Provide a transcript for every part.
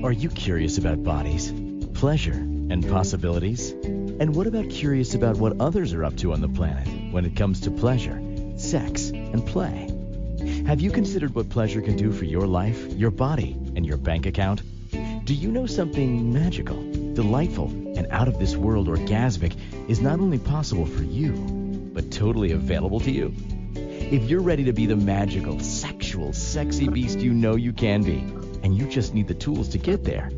Are you curious about bodies, pleasure, and possibilities? And what about curious about what others are up to on the planet when it comes to pleasure, sex, and play? Have you considered what pleasure can do for your life, your body, and your bank account? Do you know something magical, delightful, and out of this world orgasmic is not only possible for you, but totally available to you? If you're ready to be the magical, sexual, sexy beast you know you can be, and you just need the tools to get there,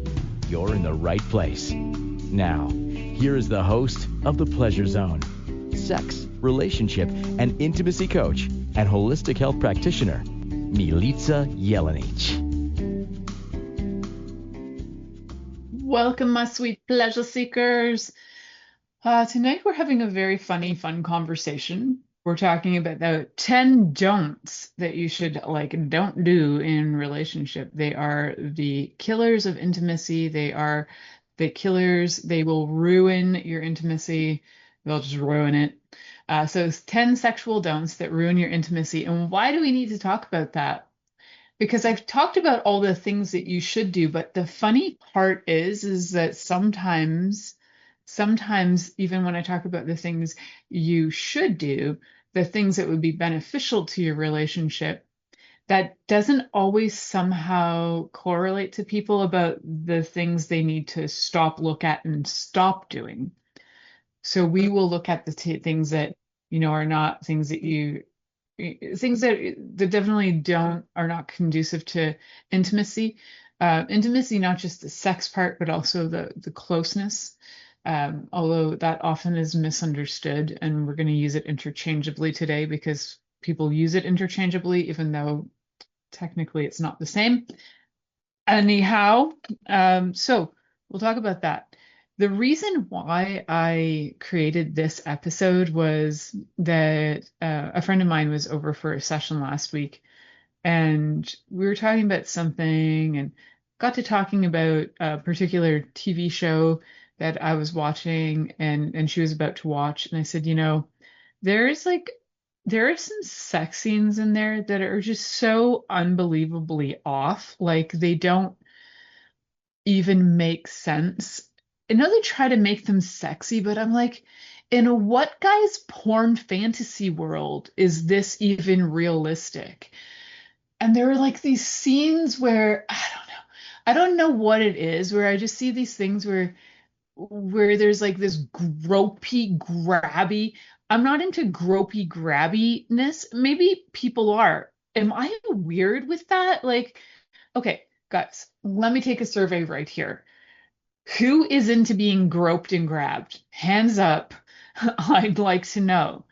you're in the right place. Now, here is the host of The Pleasure Zone, sex, relationship, and intimacy coach and holistic health practitioner, Milica Jelenic. Welcome, my sweet pleasure seekers. Tonight we're having a very fun conversation. We're talking about the 10 don'ts that you should don't do in relationship. They are the killers of intimacy. They are the killers. They will ruin your intimacy. They'll just ruin it. So it's 10 sexual don'ts that ruin your intimacy. And why do we need to talk about that? Because I've talked about all the things that you should do, but the funny part is that sometimes even when I talk about the things you should do, the things that would be beneficial to your relationship, that doesn't always somehow correlate to people about the things they need to look at and stop doing. So we will look at the things that, are not things that things that definitely are not conducive to intimacy. Intimacy, not just the sex part, but also the closeness. Although that often is misunderstood, and we're going to use it interchangeably today because people use it interchangeably, even though technically it's not the same. Anyhow, so we'll talk about that. The reason why I created this episode was that a friend of mine was over for a session last week, and we were talking about something and got to talking about a particular TV show that I was watching and she was about to watch. And I said, there are some sex scenes in there that are just so unbelievably off. Like they don't even make sense. I know they try to make them sexy, but I'm like, in what guy's porn fantasy world is this even realistic? And there are like these scenes where I don't know what it is, where I just see these things where there's like this gropey, grabby. I'm not into gropey grabbiness. Maybe people are. Am I weird with that? Like, okay, guys, let me take a survey right here. Who is into being groped and grabbed? Hands up. I'd like to know.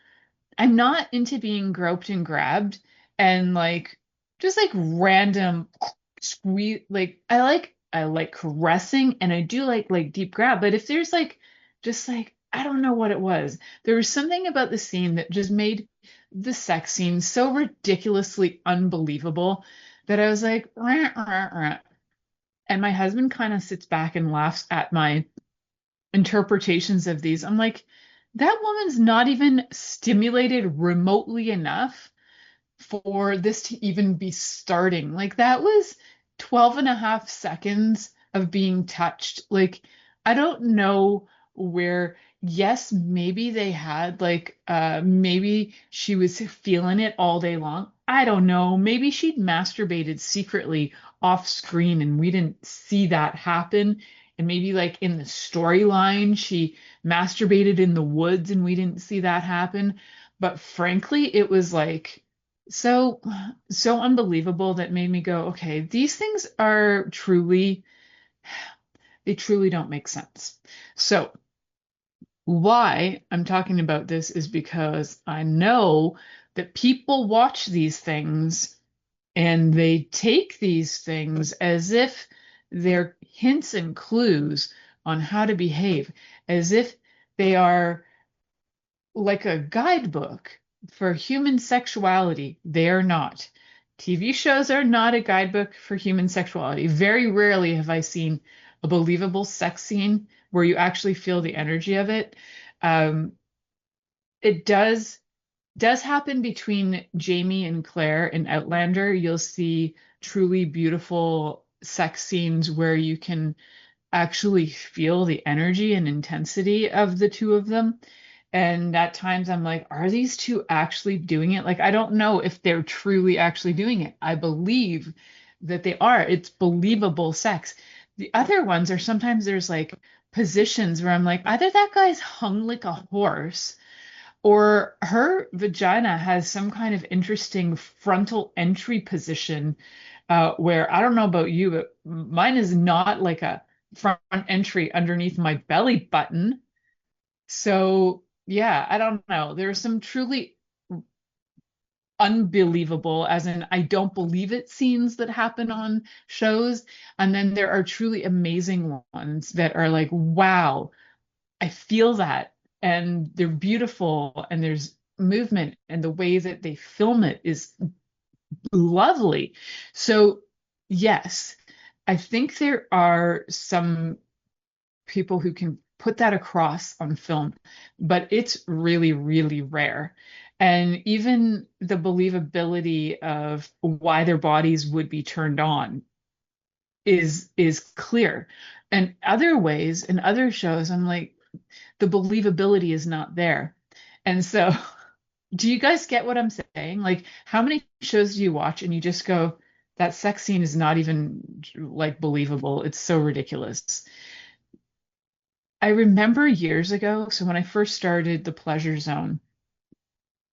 I'm not into being groped and grabbed and just like random squeeze. Like I like caressing and I do like deep grab, but if there's just I don't know what it was. There was something about the scene that just made the sex scene so ridiculously unbelievable that I was like, rah, rah, rah. And my husband kind of sits back and laughs at my interpretations of these. I'm like, that woman's not even stimulated remotely enough for this to even be starting. Like that was 12 and a half seconds of being touched. Like, I don't know where, yes, maybe they had maybe she was feeling it all day long. I don't know. Maybe she'd masturbated secretly off screen and we didn't see that happen. And maybe in the storyline, she masturbated in the woods and we didn't see that happen. But frankly, it was so unbelievable that made me go, okay, these things are they truly don't make sense. So why I'm talking about this is because I know that people watch these things and they take these things as if they're hints and clues on how to behave, as if they are like a guidebook for human sexuality. They are not. TV shows are not a guidebook for human sexuality. Very rarely have I seen a believable sex scene where you actually feel the energy of it. It does happen between Jamie and Claire in Outlander. You'll see truly beautiful sex scenes where you can actually feel the energy and intensity of the two of them. And at times I'm like, are these two actually doing it? Like, I don't know if they're truly actually doing it. I believe that they are. It's believable sex. The other ones are sometimes there's like positions where I'm like, either that guy's hung like a horse or her vagina has some kind of interesting frontal entry position where I don't know about you, but mine is not like a front entry underneath my belly button. So, yeah, I don't know. There are some truly unbelievable, as in I don't believe it scenes that happen on shows. And then there are truly amazing ones that are like, wow, I feel that. And they're beautiful and there's movement and the way that they film it is lovely. So, yes, I think there are some people who can put that across on film, but it's really, really rare. And even the believability of why their bodies would be turned on is clear. And other ways in other shows, I'm like, the believability is not there. And so, do you guys get what I'm saying? Like, how many shows do you watch and you just go, that sex scene is not even like believable. It's so ridiculous. I remember years ago, so when I first started the Pleasure Zone,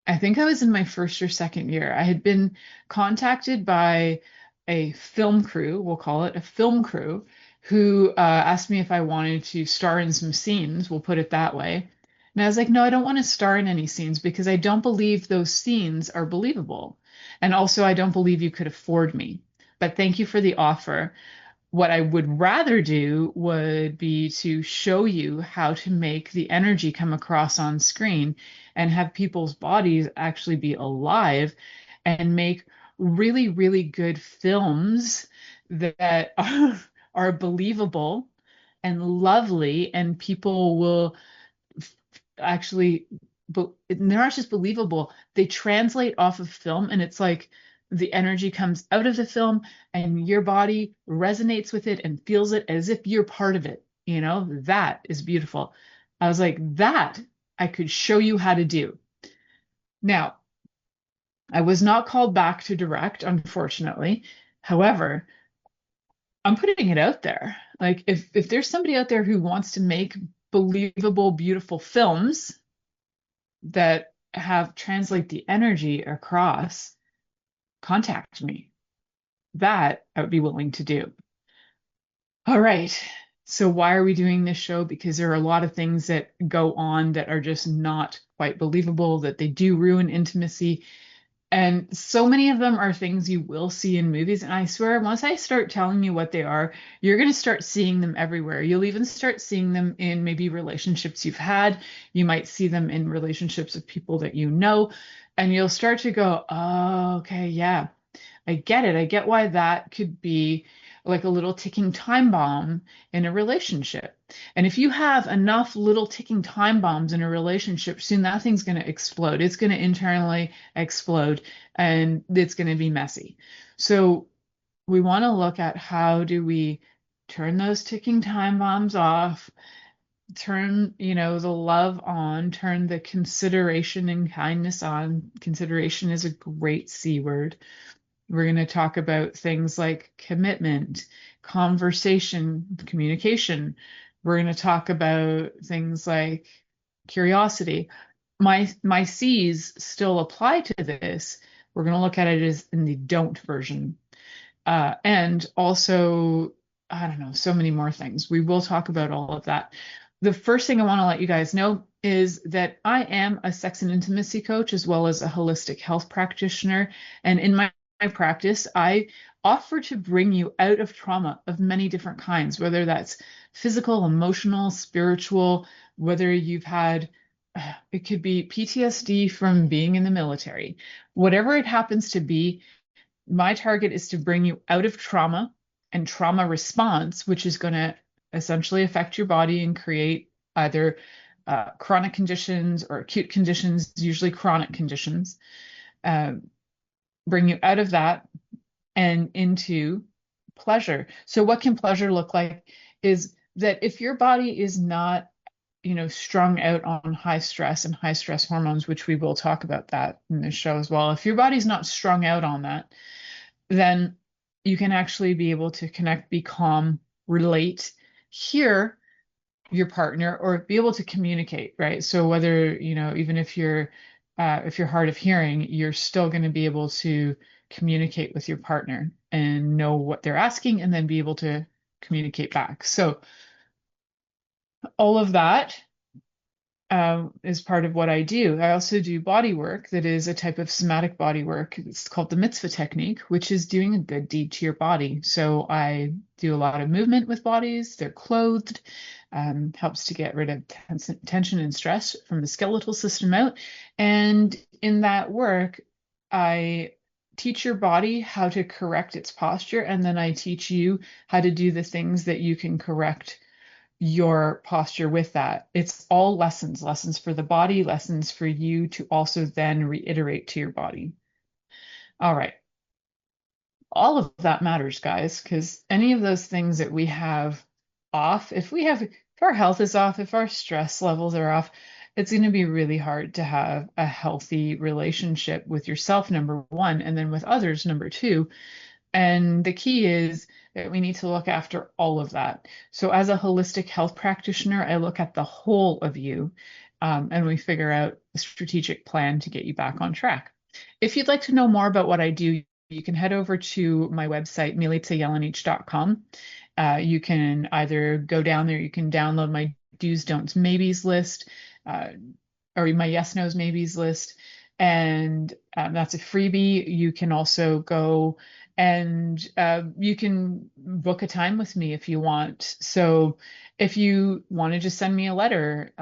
I think I was in my first or second year. I had been contacted by a film crew, we'll call it a film crew, who asked me if I wanted to star in some scenes, we'll put it that way. And I was like, no, I don't want to star in any scenes because I don't believe those scenes are believable. And also, I don't believe you could afford me. But thank you for the offer. What I would rather do would be to show you how to make the energy come across on screen and have people's bodies actually be alive and make really, really good films that are believable and lovely, and people will actually, but they're not just believable, they translate off of film, and it's like the energy comes out of the film and your body resonates with it and feels it as if you're part of it. You know, that is beautiful. I was like, that I could show you how to do. Now, I was not called back to direct, unfortunately. However, I'm putting it out there. Like, if there's somebody out there who wants to make believable, beautiful films that have translate the energy across, contact me. That I would be willing to do. All right. So why are we doing this show? Because there are a lot of things that go on that are just not quite believable, that they do ruin intimacy. And so many of them are things you will see in movies. And I swear, once I start telling you what they are, you're going to start seeing them everywhere. You'll even start seeing them in maybe relationships you've had. You might see them in relationships of people that you know. And you'll start to go, oh, okay, yeah, I get it. I get why that could be like a little ticking time bomb in a relationship. And if you have enough little ticking time bombs in a relationship, soon that thing's going to explode. It's going to internally explode and it's going to be messy. So we want to look at how do we turn those ticking time bombs off, turn, the love on, turn the consideration and kindness on. Consideration is a great C word. We're going to talk about things like commitment, conversation, communication. We're going to talk about things like curiosity. My C's still apply to this. We're going to look at it as in the don't version. And also, I don't know, so many more things. We will talk about all of that. The first thing I want to let you guys know is that I am a sex and intimacy coach as well as a holistic health practitioner. And in my practice, I offer to bring you out of trauma of many different kinds, whether that's physical, emotional, spiritual, whether you've had, it could be PTSD from being in the military, whatever it happens to be. My target is to bring you out of trauma and trauma response, which is going to essentially affect your body and create either chronic conditions or acute conditions, usually chronic conditions. Bring you out of that and into pleasure. So what can pleasure look like is that if your body is not, strung out on high stress and high stress hormones, which we will talk about that in this show as well. If your body's not strung out on that, then you can actually be able to connect, be calm, relate, hear your partner, or be able to communicate, right? So whether, even if you're hard of hearing, you're still going to be able to communicate with your partner and know what they're asking and then be able to communicate back. So all of that is part of what I do. I also do body work that is a type of somatic body work. It's called the mitzvah technique, which is doing a good deed to your body. So I do a lot of movement with bodies. They're clothed, helps to get rid of tension and stress from the skeletal system out. And in that work, I teach your body how to correct its posture, and then I teach you how to do the things that you can correct your posture with that. It's all lessons for the body, lessons for you to also then reiterate to your body. All right. All of that matters, guys, because any of those things that we have off, if our health is off, if our stress levels are off, it's going to be really hard to have a healthy relationship with yourself, number one, and then with others, number two. And the key is that we need to look after all of that. So as a holistic health practitioner, I look at the whole of you, and we figure out a strategic plan to get you back on track. If you'd like to know more about what I do, you can head over to my website, milicajelenic.com. You can either go down there, you can download my do's, don'ts, maybes list, or my yes, no's, maybes list. And that's a freebie. You can also go and you can book a time with me if you want. So if you want to just send me a letter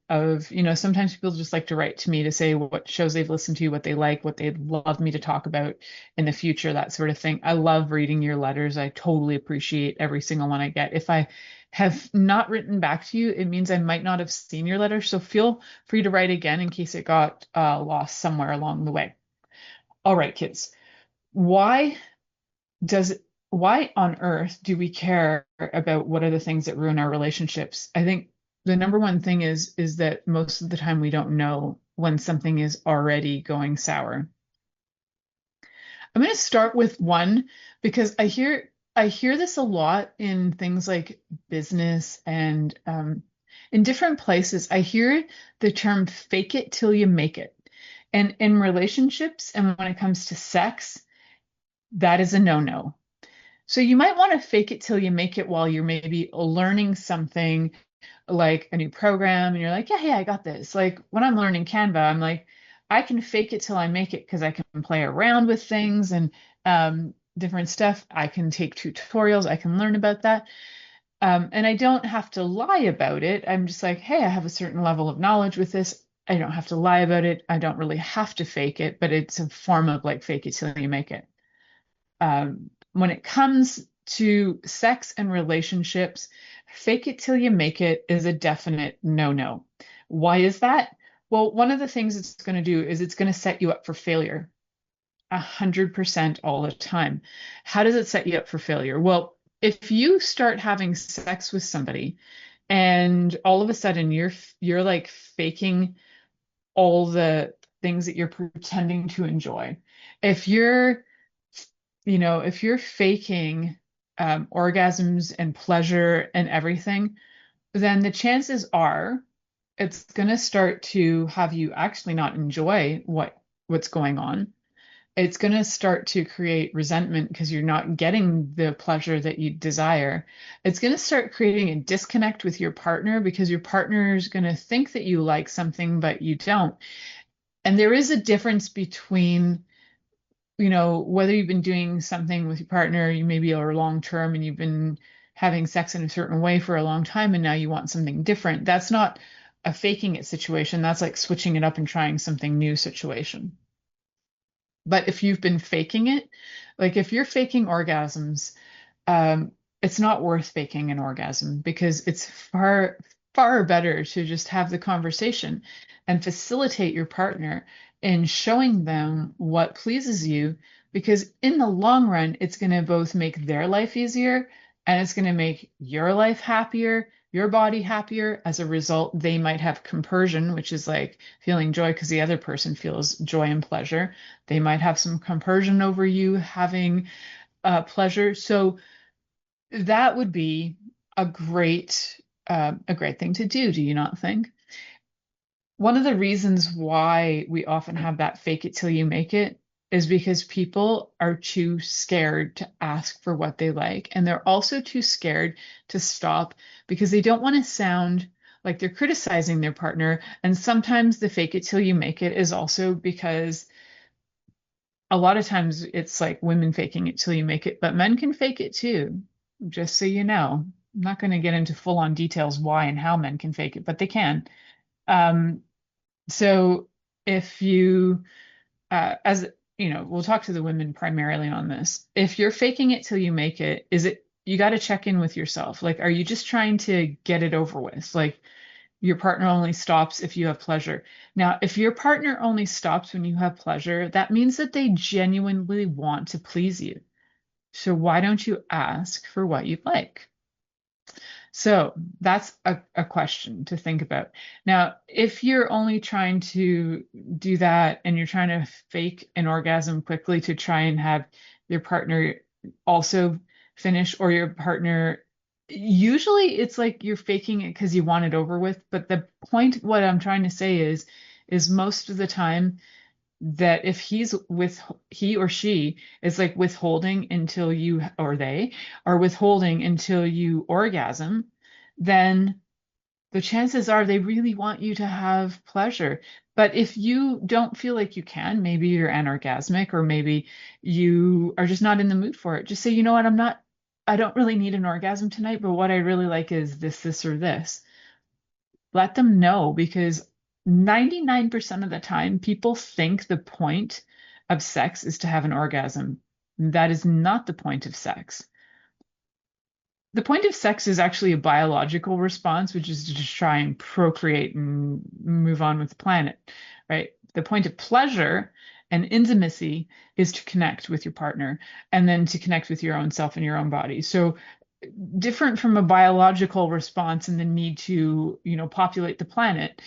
sometimes people just like to write to me to say what shows they've listened to, what they like, what they'd love me to talk about in the future, that sort of thing. I love reading your letters. I totally appreciate every single one I get. If I have not written back to you, it means I might not have seen your letter. So feel free to write again in case it got lost somewhere along the way. All right, kids. Why on earth do we care about what are the things that ruin our relationships? I think the number one thing is that most of the time we don't know when something is already going sour. I'm going to start with one because I hear this a lot in things like business and in different places. I hear the term fake it till you make it. And in relationships and when it comes to sex, that is a no-no. So you might want to fake it till you make it while you're maybe learning something like a new program and you're like, yeah, I got this. Like when I'm learning Canva, I'm like, I can fake it till I make it because I can play around with things and different stuff. I can take tutorials. I can learn about that. And I don't have to lie about it. I'm just like, hey, I have a certain level of knowledge with this. I don't have to lie about it. I don't really have to fake it, but it's a form of like fake it till you make it. When it comes to sex and relationships, fake it till you make it is a definite no-no. Why is that? Well, one of the things it's going to do is it's going to set you up for failure 100% all the time. How does it set you up for failure? Well, if you start having sex with somebody and all of a sudden you're like faking all the things that you're pretending to enjoy, if you're faking orgasms and pleasure and everything, then the chances are it's going to start to have you actually not enjoy what's going on. It's going to start to create resentment because you're not getting the pleasure that you desire. It's going to start creating a disconnect with your partner because your partner is going to think that you like something, but you don't. And there is a difference between whether you've been doing something with your partner, you maybe are long term and you've been having sex in a certain way for a long time and now you want something different. That's not a faking it situation. That's like switching it up and trying something new situation. But if you've been faking it, like if you're faking orgasms, it's not worth faking an orgasm because it's far, far better to just have the conversation and facilitate your partner in showing them what pleases you because in the long run, it's going to both make their life easier and it's going to make your life happier, your body happier. As a result, they might have compersion, which is like feeling joy because the other person feels joy and pleasure. They might have some compersion over you having pleasure. So that would be a great thing to do you not think? One of the reasons why we often have that fake it till you make it is because people are too scared to ask for what they like. And they're also too scared to stop because they don't want to sound like they're criticizing their partner. And sometimes the fake it till you make it is also because a lot of times it's like women faking it till you make it, but men can fake it too, just so you know. I'm not going to get into full on details why and how men can fake it, but they can. So if you, as you know, we'll talk to the women primarily on this. If you're faking it till you make it, you got to check in with yourself. Like, are you just trying to get it over with? Like, your partner only stops if you have pleasure. Now, if your partner only stops when you have pleasure, that means that they genuinely want to please you. So why don't you ask for what you'd like? So that's a question to think about. Now, if you're only trying to do that and you're trying to fake an orgasm quickly to try and have your partner also finish, or your partner, usually it's like you're faking it because you want it over with. But the point, what I'm trying to say is most of the time that if he or she is like withholding until you, or they are withholding until you orgasm, then the chances are they really want you to have pleasure. But if you don't feel like you can, maybe you're anorgasmic, or maybe you are just not in the mood for it, just say, you know what, I don't really need an orgasm tonight, but what I really like is this, or this. Let them know, because 99% of the time, people think the point of sex is to have an orgasm. That is not the point of sex. The point of sex is actually a biological response, which is to just try and procreate and move on with the planet, right? The point of pleasure and intimacy is to connect with your partner, and then to connect with your own self and your own body. So different from a biological response and the need to, populate the planet.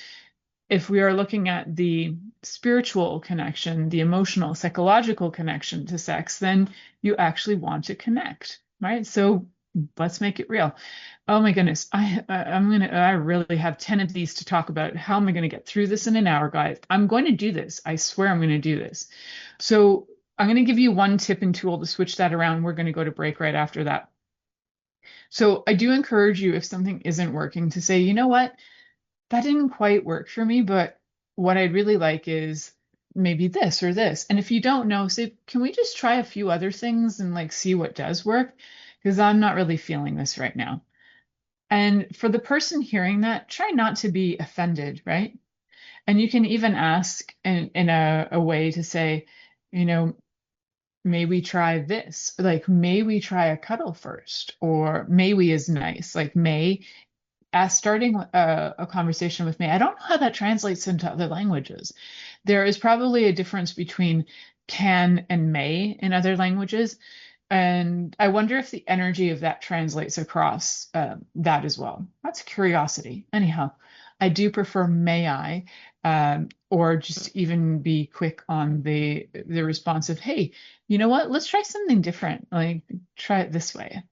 If we are looking at the spiritual connection, the emotional, psychological connection to sex, then you actually want to connect, right? So let's make it real. Oh my goodness, I really have 10 of these to talk about. How am I going to get through this in an hour, guys? I'm going to do this. I swear I'm going to do this. So I'm going to give you one tip and tool to switch that around. We're going to go to break right after that. So I do encourage you, if something isn't working, to say, you know what, that didn't quite work for me, but what I'd really like is maybe this or this. And if you don't know, say, can we just try a few other things and like see what does work? Because I'm not really feeling this right now. And for the person hearing that, try not to be offended, right? And you can even ask in a way to say, may we try this? Like, may we try a cuddle first? Or may we is nice. Like, may, as starting a conversation with me. I don't know how that translates into other languages. There is probably a difference between can and may in other languages. And I wonder if the energy of that translates across that as well. That's curiosity. Anyhow, I do prefer may I, or just even be quick on the response of, hey, you know what? Let's try something different. Like, try it this way.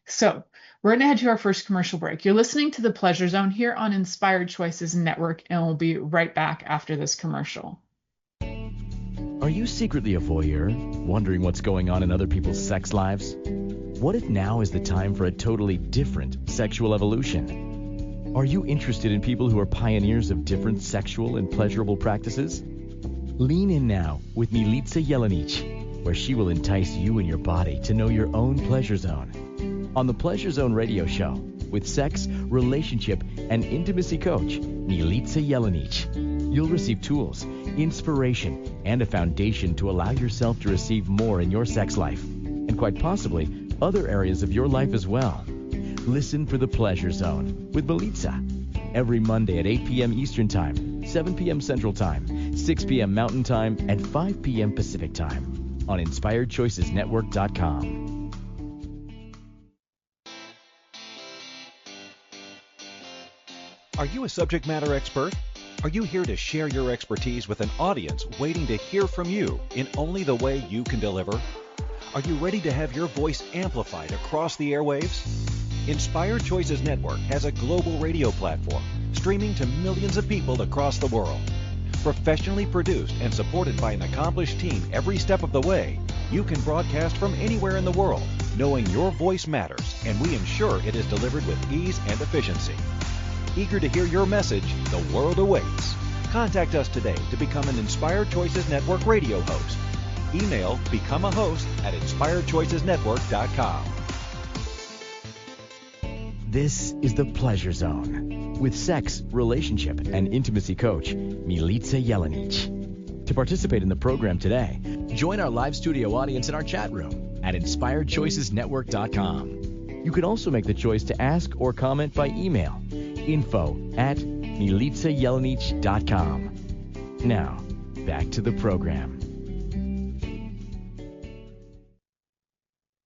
So we're going to head to our first commercial break. You're listening to The Pleasure Zone here on Inspired Choices Network, and we'll be right back after this commercial. Are you secretly a voyeur, wondering what's going on in other people's sex lives? What if now is the time for a totally different sexual evolution? Are you interested in people who are pioneers of different sexual and pleasurable practices? Lean in now with Milica Jelenic, where she will entice you and your body to know your own pleasure zone. On the Pleasure Zone radio show, with sex, relationship, and intimacy coach, Milica Jelenic, you'll receive tools, inspiration, and a foundation to allow yourself to receive more in your sex life, and quite possibly other areas of your life as well. Listen for the Pleasure Zone with Milica every Monday at 8 p.m. Eastern Time, 7 p.m. Central Time, 6 p.m. Mountain Time, and 5 p.m. Pacific Time on inspiredchoicesnetwork.com. Are you a subject matter expert? Are you here to share your expertise with an audience waiting to hear from you in only the way you can deliver? Are you ready to have your voice amplified across the airwaves? Inspired Choices Network has a global radio platform streaming to millions of people across the world. Professionally produced and supported by an accomplished team every step of the way, you can broadcast from anywhere in the world, knowing your voice matters, and we ensure it is delivered with ease and efficiency. Eager to hear your message, the world awaits. Contact us today to become an Inspired Choices Network radio host. Email become a host at inspiredchoicesnetwork.com. This is the Pleasure Zone with sex, relationship, and intimacy coach, Milica Jelenic. To participate in the program today, join our live studio audience in our chat room at inspiredchoicesnetwork.com. You can also make the choice to ask or comment by email, info@milicajelenic.com. Now, back to the program.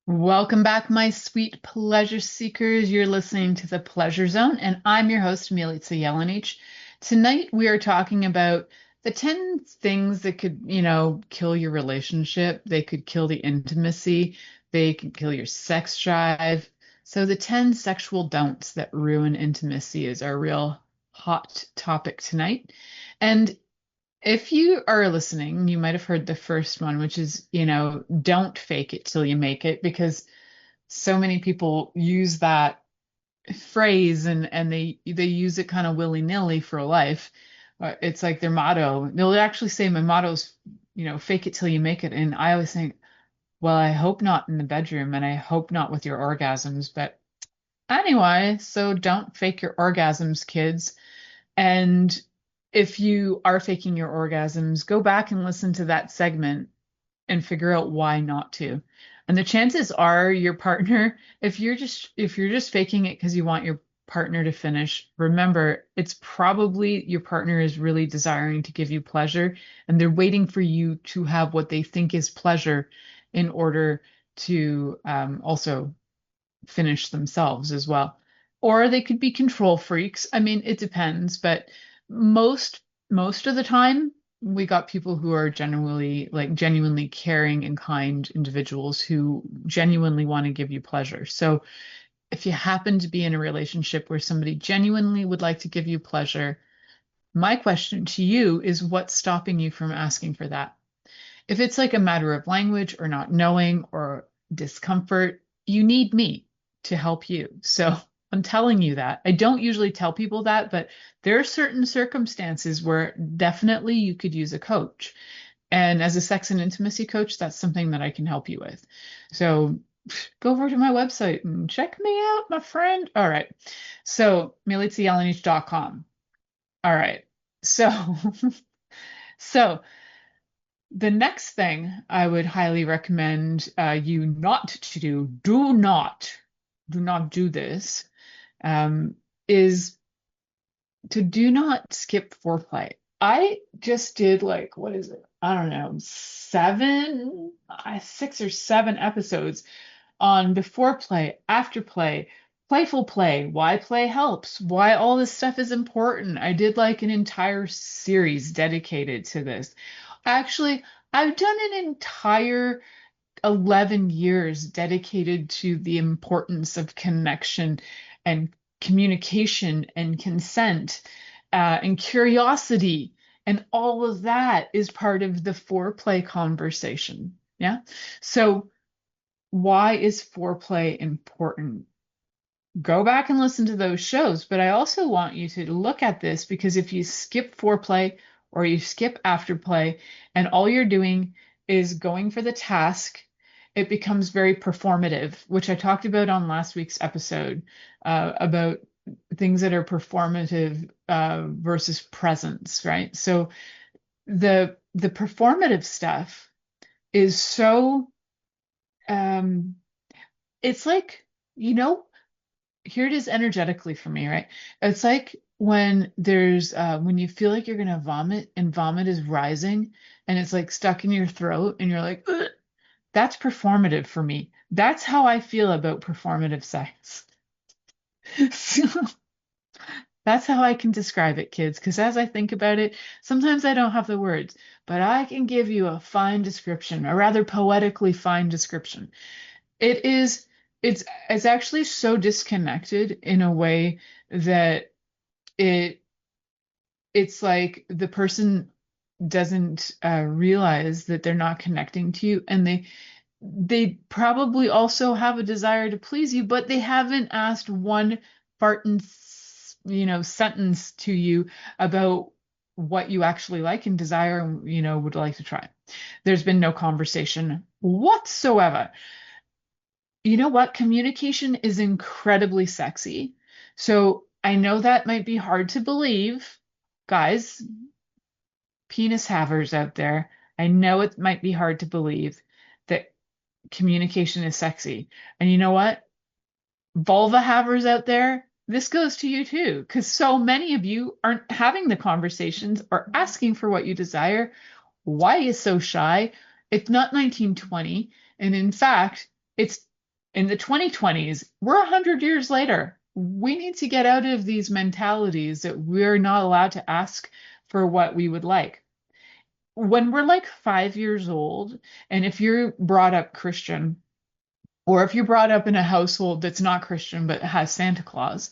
Welcome back, my sweet pleasure seekers. You're listening to the Pleasure Zone, and I'm your host, Milica Jelenic. Tonight, we are talking about the 10 things that could, kill your relationship. They could kill the intimacy. They could kill your sex drive. So the 10 sexual don'ts that ruin intimacy is our real hot topic tonight. And if you are listening, you might have heard the first one, which is, don't fake it till you make it, because so many people use that phrase and they use it kind of willy-nilly for life. It's like their motto. They'll actually say my motto is, fake it till you make it. And I always think, well, I hope not in the bedroom, and I hope not with your orgasms. But anyway, so don't fake your orgasms, kids. And if you are faking your orgasms, go back and listen to that segment and figure out why not to. And the chances are your partner, if you're just faking it because you want your partner to finish, remember, it's probably your partner is really desiring to give you pleasure, and they're waiting for you to have what they think is pleasure in order to also finish themselves as well. Or they could be control freaks. I mean, it depends, but most of the time we got people who are genuinely caring and kind individuals who genuinely want to give you pleasure. So if you happen to be in a relationship where somebody genuinely would like to give you pleasure, my question to you is, what's stopping you from asking for that? If it's like a matter of language or not knowing or discomfort, you need me to help you. So I'm telling you that. I don't usually tell people that, but there are certain circumstances where definitely you could use a coach. And as a sex and intimacy coach, that's something that I can help you with. So go over to my website and check me out, my friend. All right. So milicajelenic.com. All right. So the next thing I would highly recommend you not to do, do not do this, is to do not skip foreplay. I just did what is it? I don't know, 6 or 7 episodes on before play, after play, playful play, why play helps, why all this stuff is important. I did an entire series dedicated to this. Actually, I've done an entire 11 years dedicated to the importance of connection and communication and consent and curiosity. And all of that is part of the foreplay conversation. Yeah. So why is foreplay important? Go back and listen to those shows. But I also want you to look at this, because if you skip foreplay or you skip afterplay and all you're doing is going for the task, it becomes very performative, which I talked about on last week's episode about things that are performative versus presence, right? So the performative stuff is so it's here it is energetically for me, right? It's like when there's when you feel like you're gonna vomit and vomit is rising and it's stuck in your throat and you're like, ugh! That's performative for me. That's how I feel about performative sex. So that's how I can describe it, kids, because as I think about it, sometimes I don't have the words, but I can give you a fine description, a rather poetically fine description. It is, it's actually so disconnected in a way that it it's like the person doesn't realize that they're not connecting to you, and they probably also have a desire to please you, but they haven't asked one Barton, sentence to you about what you actually like and desire and, would like to try. There's been no conversation whatsoever. You know what? Communication is incredibly sexy. So I know that might be hard to believe, guys, penis havers out there. I know it might be hard to believe that communication is sexy. And you know what? Vulva havers out there, this goes to you too, because so many of you aren't having the conversations or asking for what you desire. Why are you so shy? It's not 1920. And in fact, it's in the 2020s. We're 100 years later. We need to get out of these mentalities that we're not allowed to ask for what we would like. When we're like 5 years old, and if you're brought up Christian, or if you're brought up in a household that's not Christian but has Santa Claus,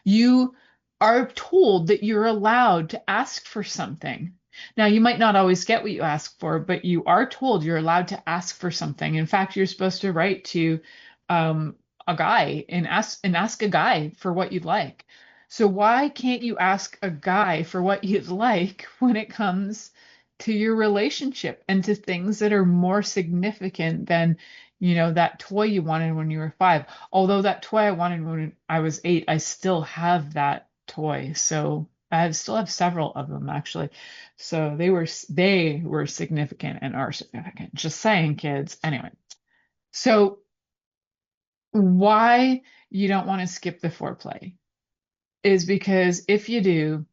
you are told that you're allowed to ask for something. Now, you might not always get what you ask for, but you are told you're allowed to ask for something. In fact, you're supposed to write to a guy and ask a guy for what you'd like. So why can't you ask a guy for what you'd like when it comes to your relationship and to things that are more significant than, that toy you wanted when you were 5? Although that toy I wanted when I was 8, I still have that toy. So I still have several of them actually. So they were significant and are significant. Just saying, kids. Anyway, so why you don't want to skip the foreplay is because if you do,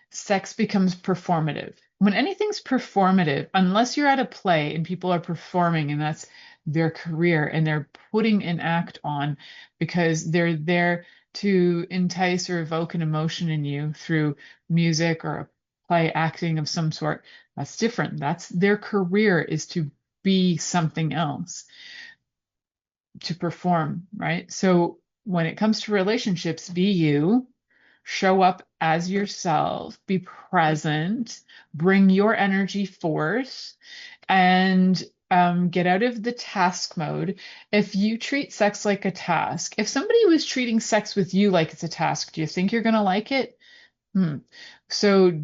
sex becomes performative. When anything's performative, unless you're at a play and people are performing and that's their career and they're putting an act on because they're there to entice or evoke an emotion in you through music or a play acting of some sort, that's different. That's their career, is to be something else, to perform, right? So when it comes to relationships, be you, show up as yourself, be present, bring your energy forth, and get out of the task mode. If you treat sex like a task, if somebody was treating sex with you like it's a task, do you think you're going to like it? So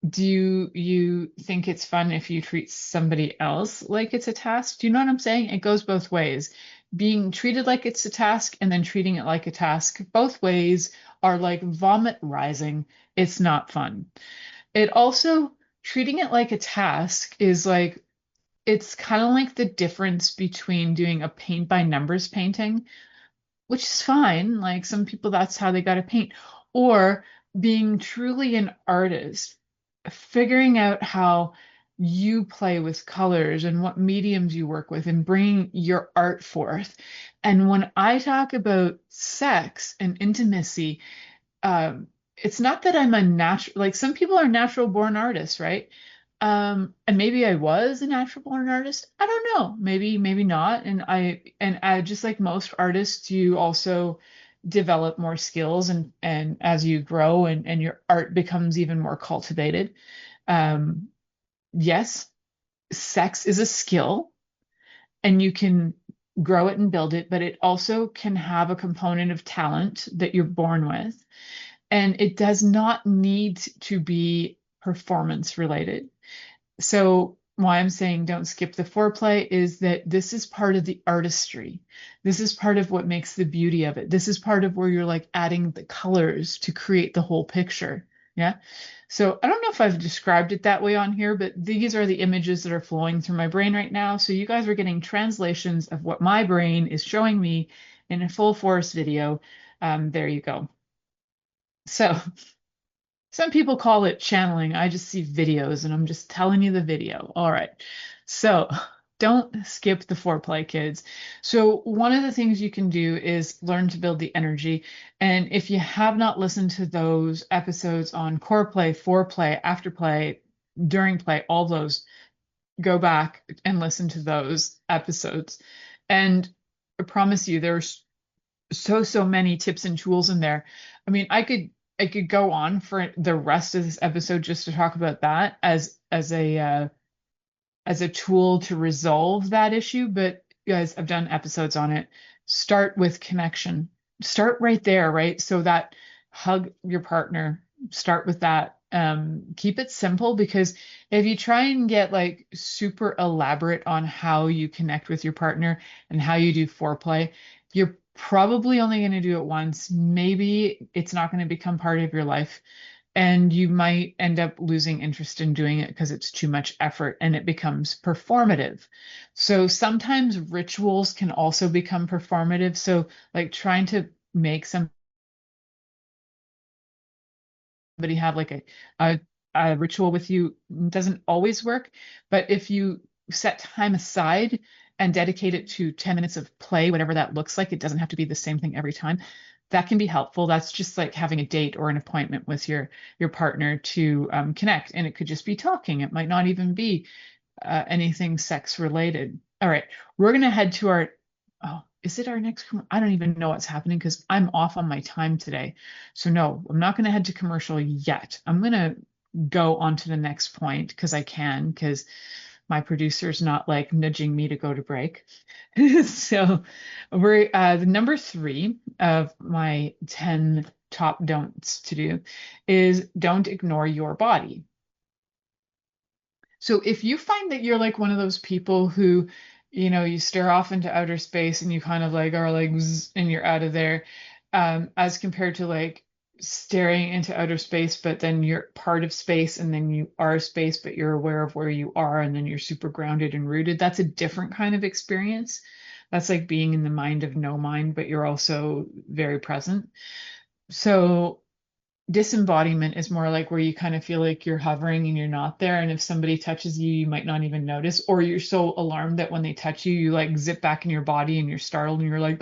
do you think it's fun if you treat somebody else like it's a task? Do you know what I'm saying? It goes both ways. Being treated like it's a task and then treating it like a task, both ways are like vomit rising. It's not fun. It also, treating it like a task is like, it's kind of like the difference between doing a paint by numbers painting, which is fine. Like some people, that's how they got to paint, or being truly an artist, figuring out how you play with colors and what mediums you work with and bringing your art forth. And when I talk about sex and intimacy, it's not that I'm a natural, like some people are natural born artists, right? And maybe I was a natural born artist. I don't know. Maybe not. And I just like most artists, you also develop more skills and as you grow and your art becomes even more cultivated. Yes, sex is a skill and you can grow it and build it, but it also can have a component of talent that you're born with. And it does not need to be performance related. So why I'm saying don't skip the foreplay is that this is part of the artistry. This is part of what makes the beauty of it. This is part of where you're like adding the colors to create the whole picture. Yeah. So I don't know if I've described it that way on here, but these are the images that are flowing through my brain right now. So you guys are getting translations of what my brain is showing me in a full force video. There you go. So some people call it channeling. I just see videos and I'm just telling you the video. All right. So don't skip the foreplay, kids. So one of the things you can do is learn to build the energy. And if you have not listened to those episodes on core play, foreplay, afterplay, during play, all those, go back and listen to those episodes. And I promise you, there's so many tips and tools in there. I mean, I could go on for the rest of this episode just to talk about that as a tool to resolve that issue. But guys, I've done episodes on it. Start with connection. Start right there, right? So that hug your partner. Start with that. Keep it simple, because if you try and get like super elaborate on how you connect with your partner and how you do foreplay, you're probably only going to do it once. Maybe it's not going to become part of your life. And you might end up losing interest in doing it because it's too much effort and it becomes performative. So sometimes rituals can also become performative. So, like trying to make somebody have like a ritual with you doesn't always work. But if you set time aside and dedicate it to 10 minutes of play, whatever that looks like, it doesn't have to be the same thing every time. That can be helpful. That's just like having a date or an appointment with your partner to connect. And it could just be talking. It might not even be anything sex related. All right, we're going to head to our, oh, is it our next? I don't even know what's happening because I'm off on my time today. So no, I'm not going to head to commercial yet. I'm going to go on to the next point because I can, because my producer's not like nudging me to go to break. So we're the number 3 of my 10 top don'ts to do is don't ignore your body. So if you find that you're like one of those people who, you stare off into outer space and you kind of like are like zzz, and you're out of there, as compared to like staring into outer space, but then you're part of space and then you are space, but you're aware of where you are and then you're super grounded and rooted. That's a different kind of experience. That's like being in the mind of no mind, but you're also very present. So disembodiment is more like where you kind of feel like you're hovering and you're not there. And if somebody touches you, you might not even notice, or you're so alarmed that when they touch you, you like zip back in your body and you're startled and you're like,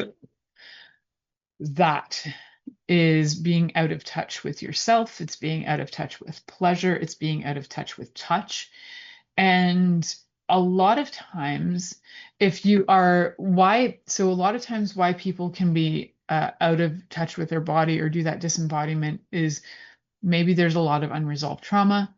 that is being out of touch with yourself. It's being out of touch with pleasure. It's being out of touch with touch. And a lot of times, if you are, a lot of times why people can be out of touch with their body or do that disembodiment is maybe there's a lot of unresolved trauma.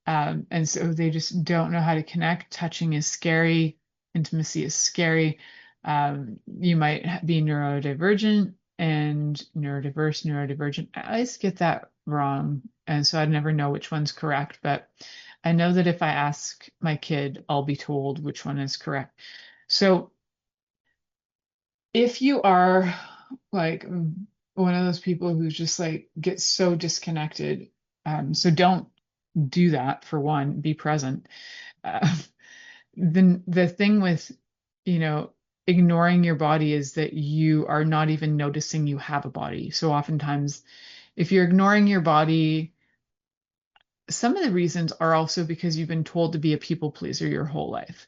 And so they just don't know how to connect. Touching is scary. Intimacy is scary. You might be neurodivergent and neurodivergent. I always get that wrong. And so I'd never know which one's correct, but I know that if I ask my kid, I'll be told which one is correct. So if you are like one of those people who just like gets so disconnected, so don't do that. For one, be present. The thing with, ignoring your body is that you are not even noticing you have a body. So oftentimes, if you're ignoring your body, some of the reasons are also because you've been told to be a people pleaser your whole life.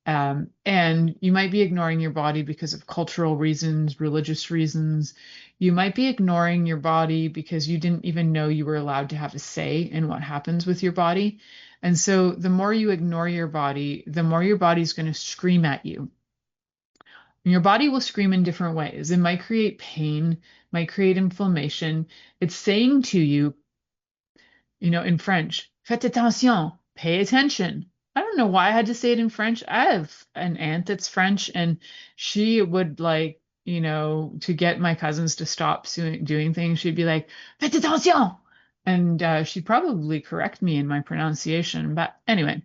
And you might be ignoring your body because of cultural reasons, religious reasons. You might be ignoring your body because you didn't even know you were allowed to have a say in what happens with your body. And so the more you ignore your body, the more your body's going to scream at you. And your body will scream in different ways. It might create pain, might create inflammation. It's saying to you, in French, faites attention, pay attention. I don't know why I had to say it in French. I have an aunt that's French, and she would like, to get my cousins to stop doing things, she'd be like, faites attention. And she'd probably correct me in my pronunciation. But anyway,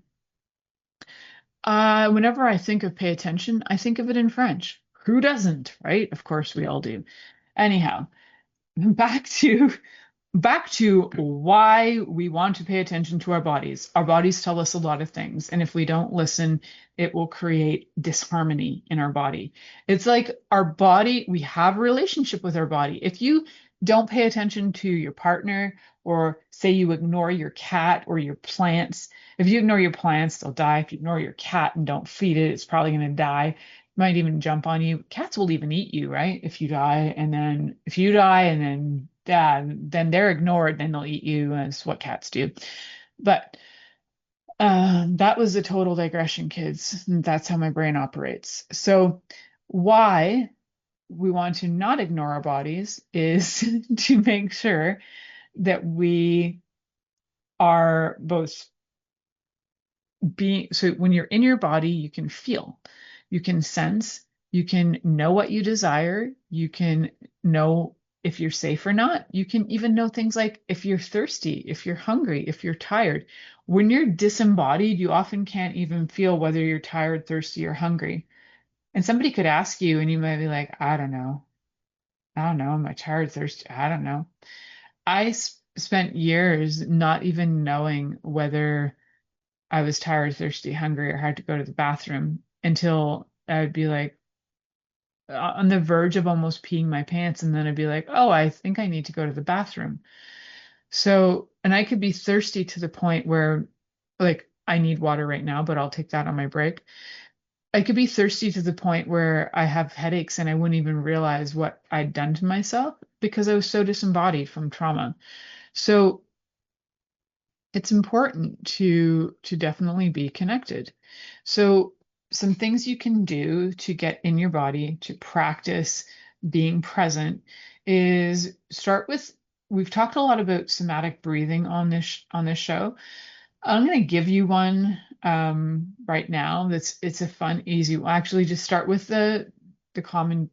whenever I think of pay attention, I think of it in French. Who doesn't, right? Of course we all do. Anyhow, back to why we want to pay attention to our bodies. Our bodies tell us a lot of things. And if we don't listen, it will create disharmony in our body. It's like our body, we have a relationship with our body. If you don't pay attention to your partner, or say you ignore your cat or your plants. If you ignore your plants, they'll die. If you ignore your cat and don't feed it, it's probably going to die. It might even jump on you. Cats will even eat you, right? If you die, and then if you die and then they're ignored, then they'll eat you. That's what cats do. But that was a total digression, kids. That's how my brain operates. So why we want to not ignore our bodies is to make sure that we are both being, so when you're in your body, you can feel, you can sense, you can know what you desire, you can know if you're safe or not. You can even know things like if you're thirsty, if you're hungry, if you're tired. When you're disembodied, you often can't even feel whether you're tired, thirsty, or hungry. And somebody could ask you, and you might be like, I don't know. Am I tired, thirsty? I don't know. I spent years not even knowing whether I was tired, thirsty, hungry, or had to go to the bathroom until I'd be like on the verge of almost peeing my pants. And then I'd be like, oh, I think I need to go to the bathroom. So, and I could be thirsty to the point where, like, I need water right now, but I'll take that on my break. I could be thirsty to the point where I have headaches and I wouldn't even realize what I'd done to myself because I was so disembodied from trauma. So it's important to definitely be connected. So some things you can do to get in your body, to practice being present, is start with, we've talked a lot about somatic breathing on this show. I'm going to give you one right now. It's a fun, easy one. Actually, just start with the common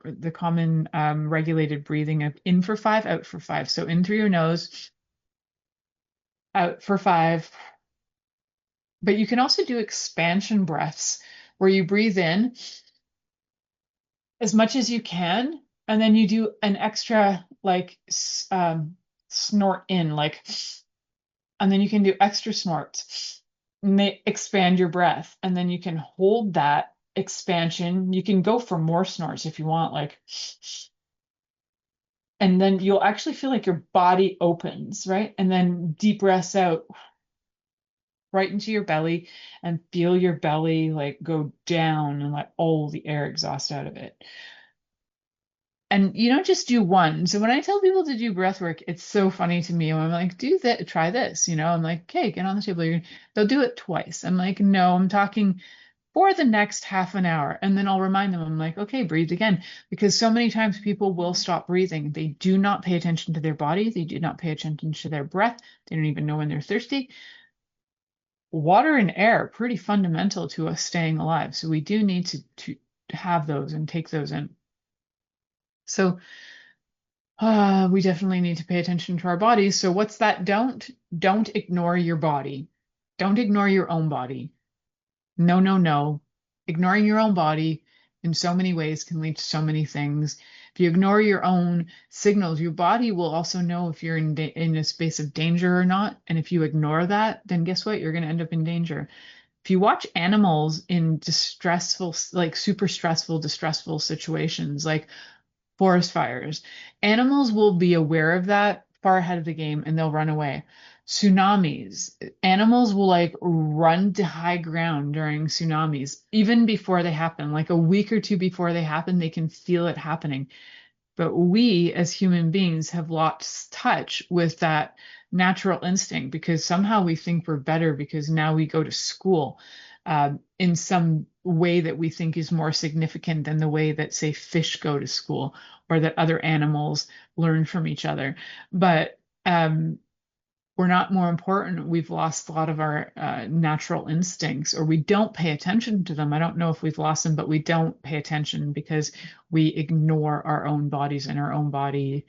regulated breathing of in for 5, out for 5. So in through your nose, out for 5. But you can also do expansion breaths where you breathe in as much as you can, and then you do an extra like snort in, like, and then you can do extra snorts, and they expand your breath, and then you can hold that expansion. You can go for more snorts if you want, like, and then you'll actually feel like your body opens, right? And then deep breaths out right into your belly, and feel your belly like go down and let all the air exhaust out of it. And you don't just do one. So when I tell people to do breath work, it's so funny to me. I'm like, do that, try this, I'm like, okay, get on the table. They'll do it twice. I'm like, no, I'm talking for the next half an hour. And then I'll remind them, I'm like, okay, breathe again. Because so many times people will stop breathing. They do not pay attention to their body. They do not pay attention to their breath. They don't even know when they're thirsty. Water and air are pretty fundamental to us staying alive. So we do need to have those and take those in. So we definitely need to pay attention to our bodies. So what's that? Don't ignore your body. Don't ignore your own body. No, no, no. Ignoring your own body in so many ways can lead to so many things. If you ignore your own signals, your body will also know if you're in a space of danger or not. And if you ignore that, then guess what? You're going to end up in danger. If you watch animals in distressful, like super stressful, distressful situations, like forest fires, animals will be aware of that far ahead of the game and they'll run away. Tsunamis, animals will like run to high ground during tsunamis, even before they happen, like a week or two before they happen, they can feel it happening. But we as human beings have lost touch with that natural instinct because somehow we think we're better because now we go to school in some way that we think is more significant than the way that, say, fish go to school or that other animals learn from each other. But we're not more important. We've lost a lot of our natural instincts, or we don't pay attention to them. I don't know if we've lost them, but we don't pay attention because we ignore our own bodies, and our own bodies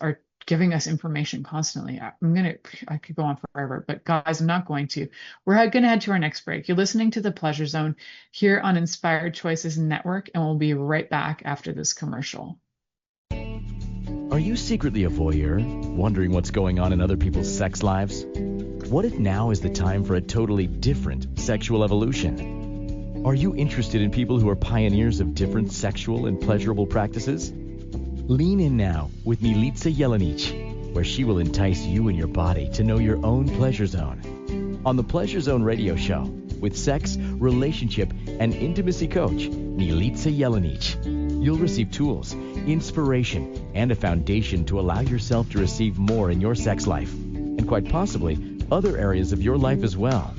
are giving us information constantly. I could go on forever, but guys, I'm not going to. We're going to head to our next break. You're listening to The Pleasure Zone here on Inspired Choices Network, and we'll be right back after this commercial. Are you secretly a voyeur, wondering what's going on in other people's sex lives? What if now is the time for a totally different sexual evolution? Are you interested in people who are pioneers of different sexual and pleasurable practices? Lean in now with Milica Jelenic, where she will entice you and your body to know your own pleasure zone. On the Pleasure Zone radio show, with sex, relationship, and intimacy coach, Milica Jelenic, you'll receive tools, inspiration, and a foundation to allow yourself to receive more in your sex life, and quite possibly other areas of your life as well.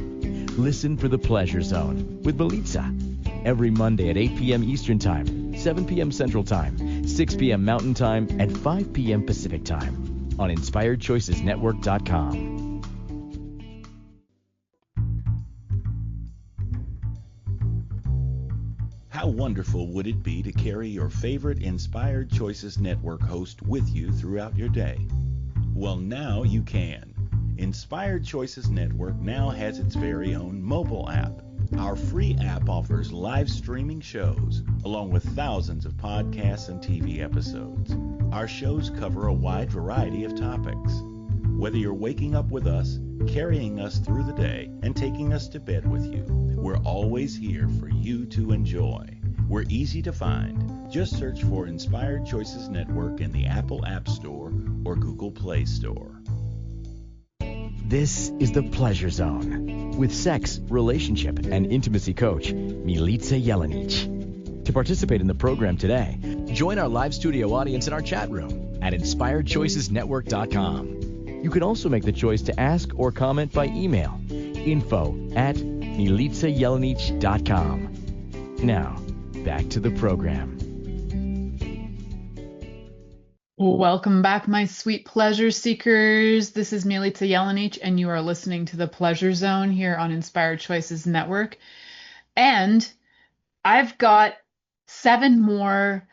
Listen for the Pleasure Zone with Milica every Monday at 8 p.m. Eastern Time, 7 p.m. Central Time, 6 p.m. Mountain Time, and 5 p.m. Pacific Time on InspiredChoicesNetwork.com. How wonderful would it be to carry your favorite Inspired Choices Network host with you throughout your day? Well, now you can. Inspired Choices Network now has its very own mobile app. Our free app offers live streaming shows, along with thousands of podcasts and TV episodes. Our shows cover a wide variety of topics. Whether you're waking up with us, carrying us through the day, and taking us to bed with you, we're always here for you to enjoy. We're easy to find. Just search for Inspired Choices Network in the Apple App Store or Google Play Store. This is the Pleasure Zone with sex, relationship, and intimacy coach, Milica Jelenic. To participate in the program today, join our live studio audience in our chat room at InspiredChoicesNetwork.com. You can also make the choice to ask or comment by email, info@MilicaJelenic.com. Now, back to the program. Welcome back, my sweet pleasure seekers. This is Milica Jelenic, and you are listening to the Pleasure Zone here on Inspired Choices Network. And I've got 7 more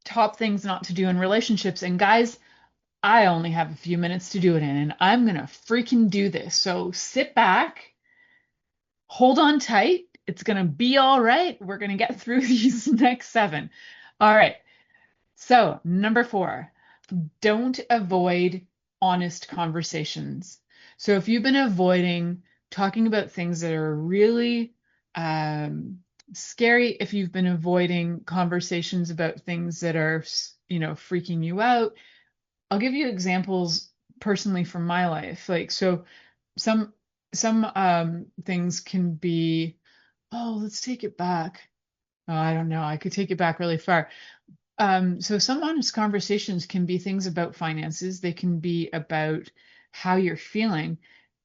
top things not to do in relationships. And guys, I only have a few minutes to do it in, and I'm going to freaking do this. So sit back, hold on tight. It's going to be all right. We're going to get through these next 7. All right. So number 4. Don't avoid honest conversations. So if you've been avoiding talking about things that are really scary, if you've been avoiding conversations about things that are, freaking you out, I'll give you examples personally from my life. Like, so some things can be, let's take it back. Oh, I don't know. I could take it back really far. So some honest conversations can be things about finances. They can be about how you're feeling.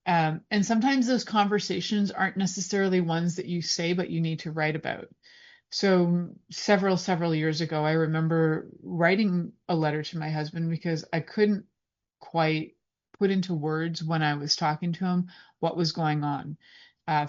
And sometimes those conversations aren't necessarily ones that you say, but you need to write about. So several years ago, I remember writing a letter to my husband because I couldn't quite put into words when I was talking to him what was going on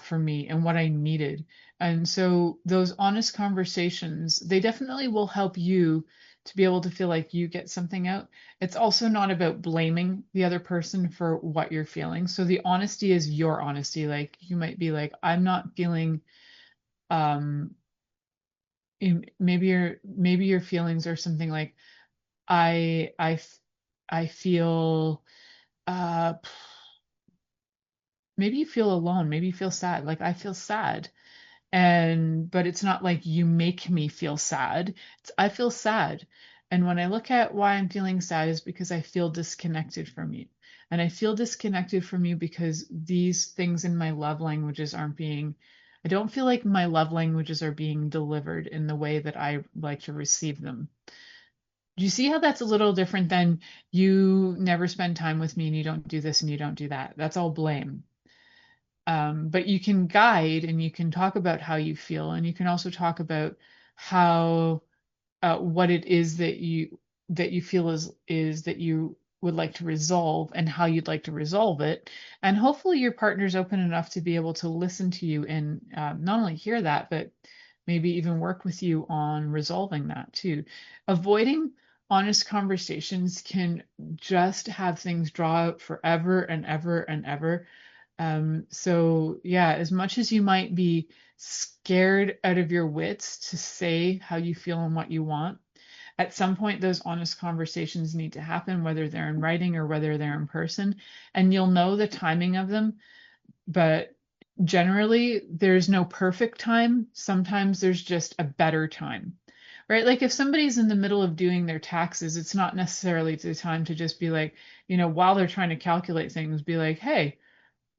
for me and what I needed. And so those honest conversations, they definitely will help you to be able to feel like you get something out. It's also not about blaming the other person for what you're feeling. So the honesty is your honesty. Like you might be like, I'm not feeling, maybe your feelings are something like, I feel, maybe you feel alone, maybe you feel sad. Like I feel sad. But it's not like you make me feel sad. I feel sad. And when I look at why I'm feeling sad is because I feel disconnected from you. And I feel disconnected from you because these things in my love languages I don't feel like my love languages are being delivered in the way that I like to receive them. Do you see how that's a little different than you never spend time with me and you don't do this and you don't do that? That's all blame. But you can guide and you can talk about how you feel, and you can also talk about how what it is that you feel is that you would like to resolve and how you'd like to resolve it. And hopefully your partner's open enough to be able to listen to you and not only hear that, but maybe even work with you on resolving that too. Avoiding honest conversations can just have things draw out forever and ever and ever. So yeah, as much as you might be scared out of your wits to say how you feel and what you want, at some point those honest conversations need to happen, whether they're in writing or whether they're in person, and you'll know the timing of them. But generally there's no perfect time. Sometimes there's just a better time. right? Like if somebody's in the middle of doing their taxes, it's not necessarily the time to just be like, while they're trying to calculate things, be like, hey,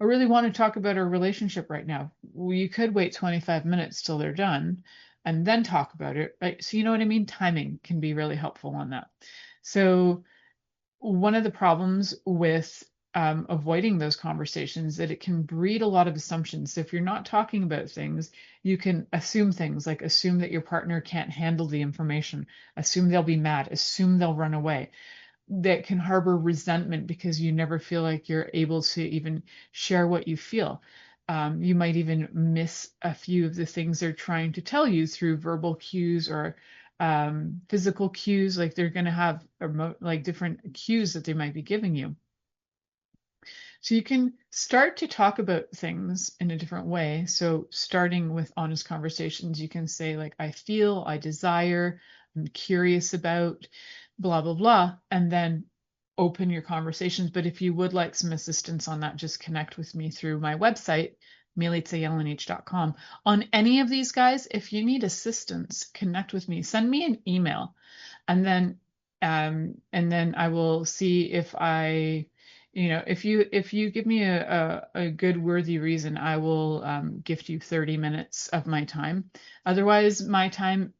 I really want to talk about our relationship right now. Well, you could wait 25 minutes till they're done and then talk about it, right? So you know what I mean? Timing can be really helpful on that. So one of the problems with avoiding those conversations that it can breed a lot of assumptions. So if you're not talking about things, you can assume things like assume that your partner can't handle the information, assume they'll be mad, assume they'll run away. That can harbor resentment because you never feel like you're able to even share what you feel. You might even miss a few of the things they're trying to tell you through verbal cues or physical cues, like they're going to have like different cues that they might be giving you. So you can start to talk about things in a different way. So starting with honest conversations, you can say like, I feel, I desire, I'm curious about, blah, blah, blah, and then open your conversations. But if you would like some assistance on that, just connect with me through my website, milicajelenic.com. On any of these guys, if you need assistance, connect with me. Send me an email, and then I will see if I, if you give me a good worthy reason, I will gift you 30 minutes of my time. Otherwise, my time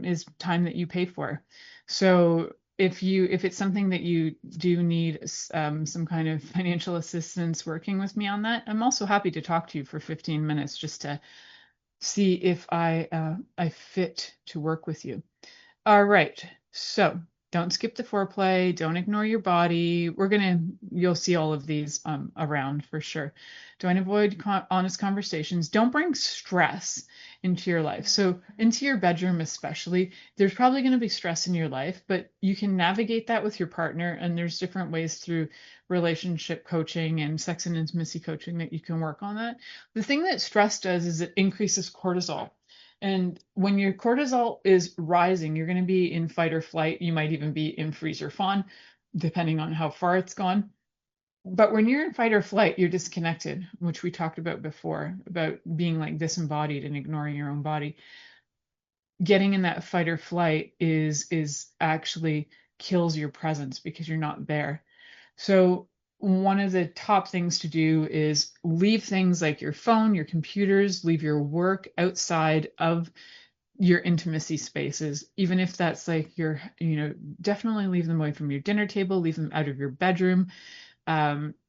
is time that you pay for. So if it's something that you do need some kind of financial assistance working with me on that, I'm also happy to talk to you for 15 minutes just to see if I fit to work with you. All right. So don't skip the foreplay. Don't ignore your body. You'll see all of these around for sure. Don't avoid honest conversations. Don't bring stress into your life. So into your bedroom, especially, there's probably going to be stress in your life, but you can navigate that with your partner. And there's different ways through relationship coaching and sex and intimacy coaching that you can work on that. The thing that stress does is it increases cortisol. And when your cortisol is rising, you're going to be in fight or flight. You might even be in freeze or fawn, depending on how far it's gone. But when you're in fight or flight, you're disconnected, which we talked about before, about being like disembodied and ignoring your own body. Getting in that fight or flight is actually kills your presence because you're not there. So one of the top things to do is leave things like your phone, your computers, leave your work outside of your intimacy spaces, even if that's like definitely leave them away from your dinner table, leave them out of your bedroom.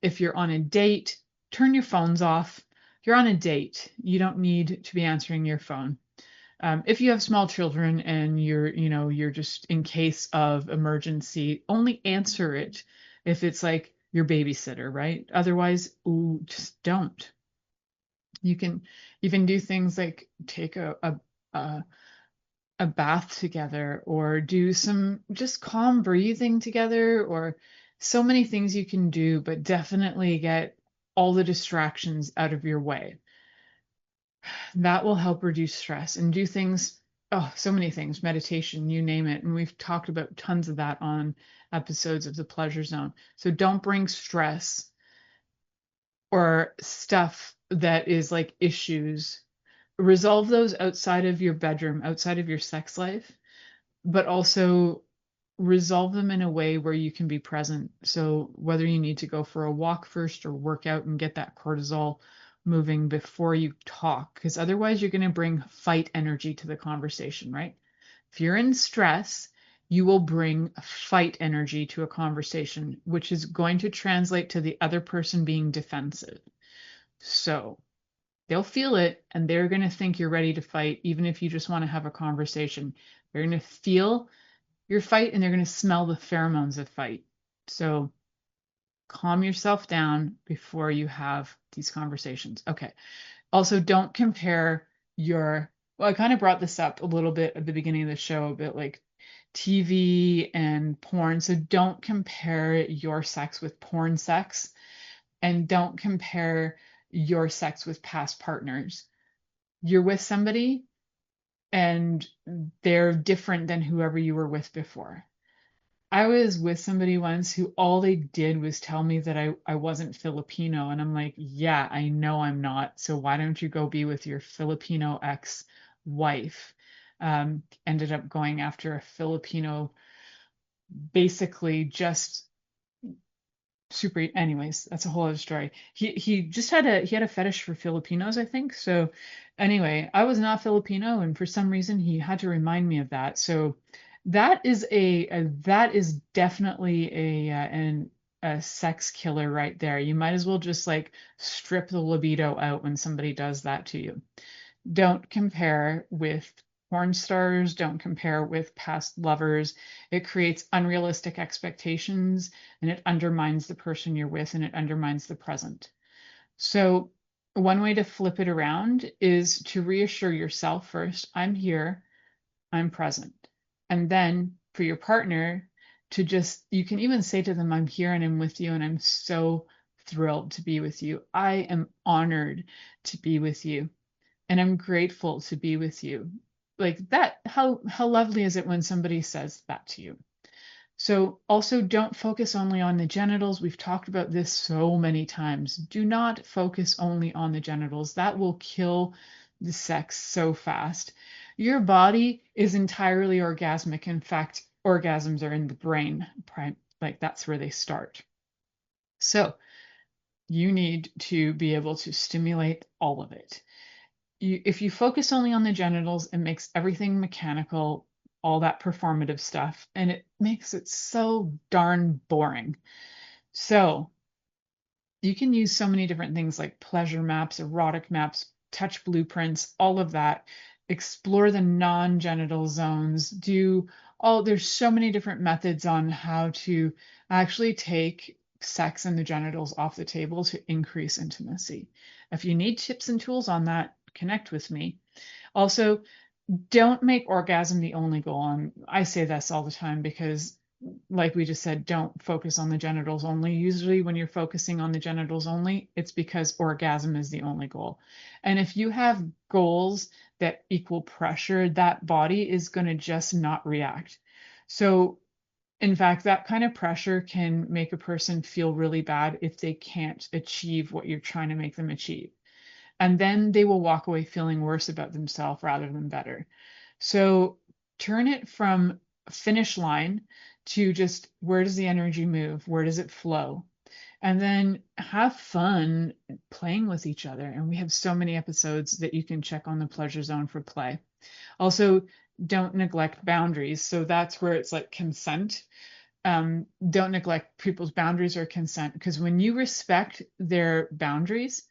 If you're on a date, turn your phones off. You're on a date. You don't need to be answering your phone. If you have small children and you're just in case of emergency, only answer it if it's like your babysitter, right? Otherwise, just don't. You can even do things like take a bath together or do some just calm breathing together, or so many things you can do, but definitely get all the distractions out of your way. That will help reduce stress and do things. Oh, so many things, meditation, you name it. And we've talked about tons of that on episodes of the Pleasure Zone. So don't bring stress or stuff that is like issues. Resolve those outside of your bedroom, outside of your sex life, but also resolve them in a way where you can be present. So whether you need to go for a walk first or work out and get that cortisol moving before you talk, because otherwise you're going to bring fight energy to the conversation, right? If you're in stress, you will bring fight energy to a conversation, which is going to translate to the other person being defensive. So they'll feel it and they're going to think you're ready to fight, even if you just want to have a conversation. They're going to feel your fight and they're going to smell the pheromones of fight. So calm yourself down before you have these conversations. Okay. Also, don't compare I kind of brought this up a little bit at the beginning of the show, a bit like TV and porn. So don't compare your sex with porn sex, and don't compare your sex with past partners. You're with somebody and they're different than whoever you were with before. I was with somebody once who all they did was tell me that I wasn't Filipino. And I'm like, yeah, I know I'm not. So why don't you go be with your Filipino ex-wife? ended up going after a Filipino, basically just super. Anyways, that's a whole other story. He just had a fetish for Filipinos, I think. So anyway, I was not Filipino, and for some reason he had to remind me of that. So that is that is definitely a sex killer right there. You might as well just like strip the libido out when somebody does that to you. Don't compare with porn stars, don't compare with past lovers. It creates unrealistic expectations and it undermines the person you're with and it undermines the present. So, one way to flip it around is to reassure yourself first, I'm here, I'm present. And then for your partner to just, you can even say to them, I'm here and I'm with you and I'm so thrilled to be with you. I am honored to be with you and I'm grateful to be with you. Like that, how lovely is it when somebody says that to you? So also don't focus only on the genitals. We've talked about this so many times. Do not focus only on the genitals. That will kill the sex so fast. Your body is entirely orgasmic. In fact, orgasms are in the brain, like that's where they start. So you need to be able to stimulate all of it. If you focus only on the genitals, it makes everything mechanical, all that performative stuff, and it makes it so darn boring. So you can use so many different things like pleasure maps, erotic maps, touch blueprints, all of that. Explore the non-genital zones. There's so many different methods on how to actually take sex and the genitals off the table to increase intimacy. If you need tips and tools on that, connect with me. Also, don't make orgasm the only goal. I say this all the time because, like we just said, don't focus on the genitals only. Usually when you're focusing on the genitals only, it's because orgasm is the only goal. And if you have goals that equal pressure, that body is going to just not react. So in fact, that kind of pressure can make a person feel really bad if they can't achieve what you're trying to make them achieve. And then they will walk away feeling worse about themselves rather than better. So turn it from finish line to just where does the energy move? Where does it flow? And then have fun playing with each other. And we have so many episodes that you can check on the Pleasure Zone for play. Also, don't neglect boundaries. So that's where it's like consent. Don't neglect people's boundaries or consent, because when you respect their boundaries,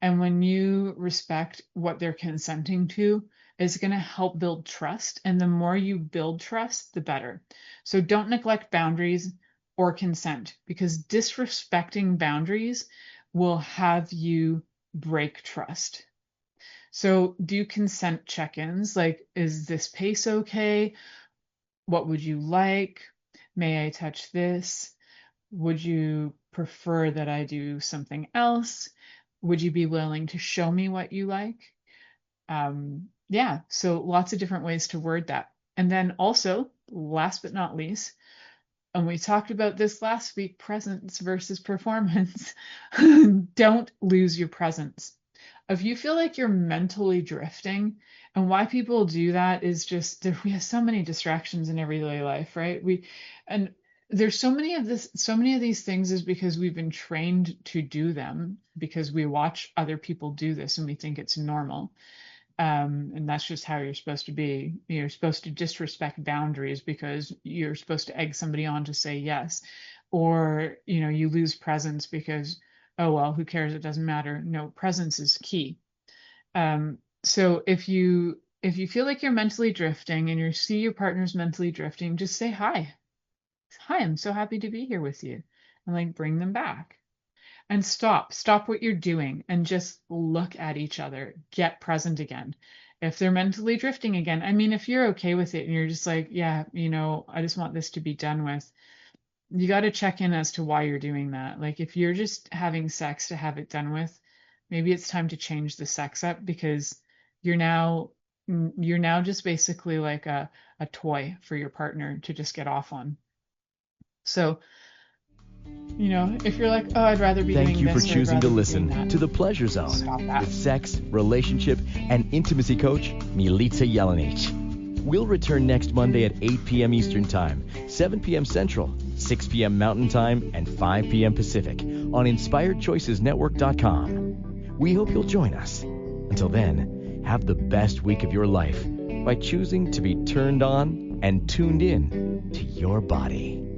and when you respect what they're consenting to, it's going to help build trust. And the more you build trust, the better. So don't neglect boundaries or consent, because disrespecting boundaries will have you break trust. So do consent check-ins, like, is this pace okay? What would you like? May I touch this? Would you prefer that I do something else? Would you be willing to show me what you like? Yeah, so lots of different ways to word that. And then also, last but not least, and we talked about this last week, presence versus performance. Don't lose your presence. If you feel like you're mentally drifting, and why people do that is just we have so many distractions in everyday life, right? There's so many of these things is because we've been trained to do them because we watch other people do this and we think it's normal. And that's just how you're supposed to be. You're supposed to disrespect boundaries because you're supposed to egg somebody on to say yes. Or, you lose presence because, oh, well, who cares? It doesn't matter. No, presence is key. So if you feel like you're mentally drifting and you see your partner's mentally drifting, just say hi. Hi, I'm so happy to be here with you. And like bring them back. And stop what you're doing and just look at each other. Get present again. If they're mentally drifting again, I mean, if you're okay with it and you're just like, yeah, I just want this to be done with, you got to check in as to why you're doing that. Like if you're just having sex to have it done with, maybe it's time to change the sex up, because you're now just basically like a toy for your partner to just get off on. So, if you're like, oh, I'd rather be doing this. Thank you for choosing to listen to The Pleasure Zone with sex, relationship, and intimacy coach, Milica Jelenic. We'll return next Monday at 8 p.m. Eastern Time, 7 p.m. Central, 6 p.m. Mountain Time, and 5 p.m. Pacific on InspiredChoicesNetwork.com. We hope you'll join us. Until then, have the best week of your life by choosing to be turned on and tuned in to your body.